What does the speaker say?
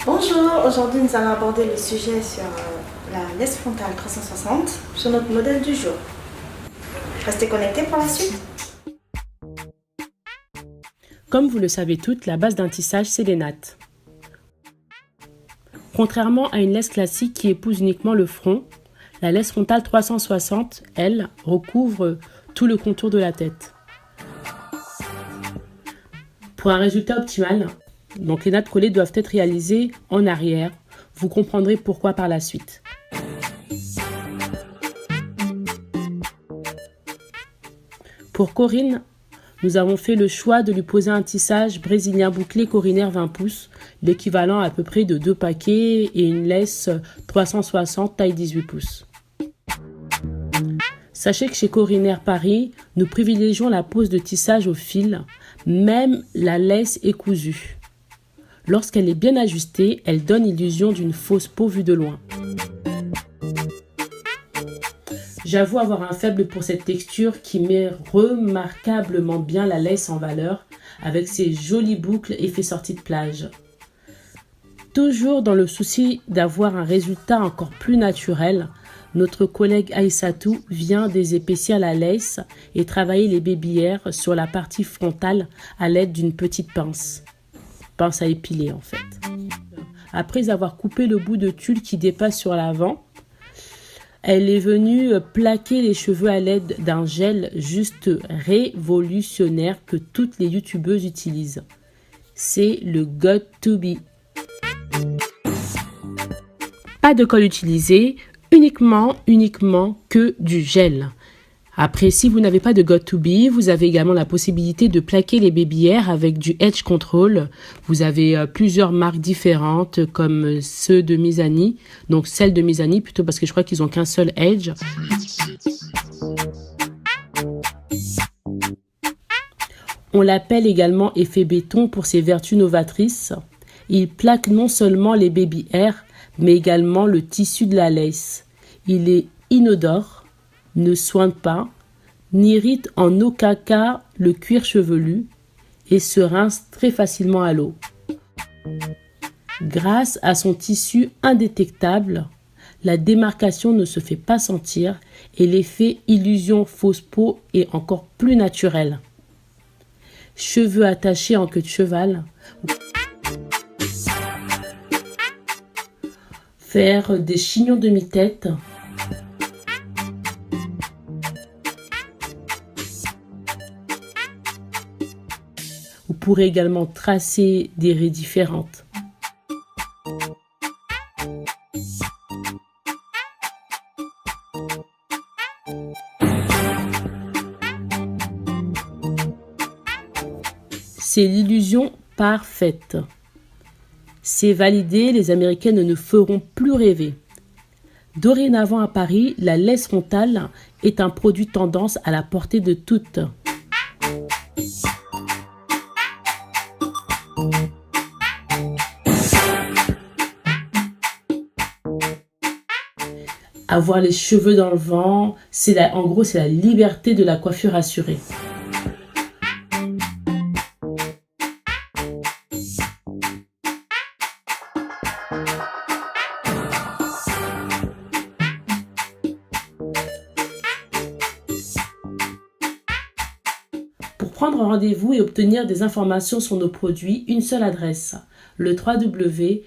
Bonjour, aujourd'hui nous allons aborder le sujet sur la laisse frontale 360 sur notre modèle du jour. Restez connectés pour la suite. Comme vous le savez toutes, la base d'un tissage, c'est les nattes. Contrairement à une laisse classique qui épouse uniquement le front, la laisse frontale 360, elle, recouvre tout le contour de la tête. Pour un résultat optimal, donc les nattes collées doivent être réalisées en arrière. Vous comprendrez pourquoi par la suite. Pour Corinne, nous avons fait le choix de lui poser un tissage brésilien bouclé corinaire 20 pouces, l'équivalent à peu près de 2 paquets et une laisse 360 taille 18 pouces. Sachez que chez Corinaire Paris, nous privilégions la pose de tissage au fil, même la laisse est cousue. Lorsqu'elle est bien ajustée, elle donne l'illusion d'une fausse peau vue de loin. J'avoue avoir un faible pour cette texture qui met remarquablement bien la laisse en valeur avec ses jolies boucles effet sortie de plage. Toujours dans le souci d'avoir un résultat encore plus naturel, notre collègue Aïssatou vient désépaissir la laisse et travailler les baby hairs sur la partie frontale à l'aide d'une petite pince. Pince à épiler en fait. Après avoir coupé le bout de tulle qui dépasse sur l'avant, elle est venue plaquer les cheveux à l'aide d'un gel juste révolutionnaire que toutes les youtubeuses utilisent. C'est le Got To Be. Pas de colle utilisé, uniquement que du gel. Après, si vous n'avez pas de Got To Be, vous avez également la possibilité de plaquer les baby hairs avec du Edge Control. Vous avez plusieurs marques différentes comme ceux de Mizani. Donc celle de Mizani plutôt parce que je crois qu'ils n'ont qu'un seul Edge. On l'appelle également effet béton pour ses vertus novatrices. Il plaque non seulement les baby hairs, mais également le tissu de la laisse. Il est inodore, ne soigne pas, n'irrite en aucun cas le cuir chevelu et se rince très facilement à l'eau. Grâce à son tissu indétectable, la démarcation ne se fait pas sentir et l'effet illusion fausse peau est encore plus naturel. Cheveux attachés en queue de cheval, faire des chignons demi-tête, vous pourrez également tracer des raies différentes. C'est l'illusion parfaite. C'est validé, les Américaines ne nous feront plus rêver. Dorénavant à Paris, la laisse frontale est un produit tendance à la portée de toutes. Avoir les cheveux dans le vent, en gros, c'est la liberté de la coiffure assurée. Pour prendre rendez-vous et obtenir des informations sur nos produits, une seule adresse, le www.corine-r.fr.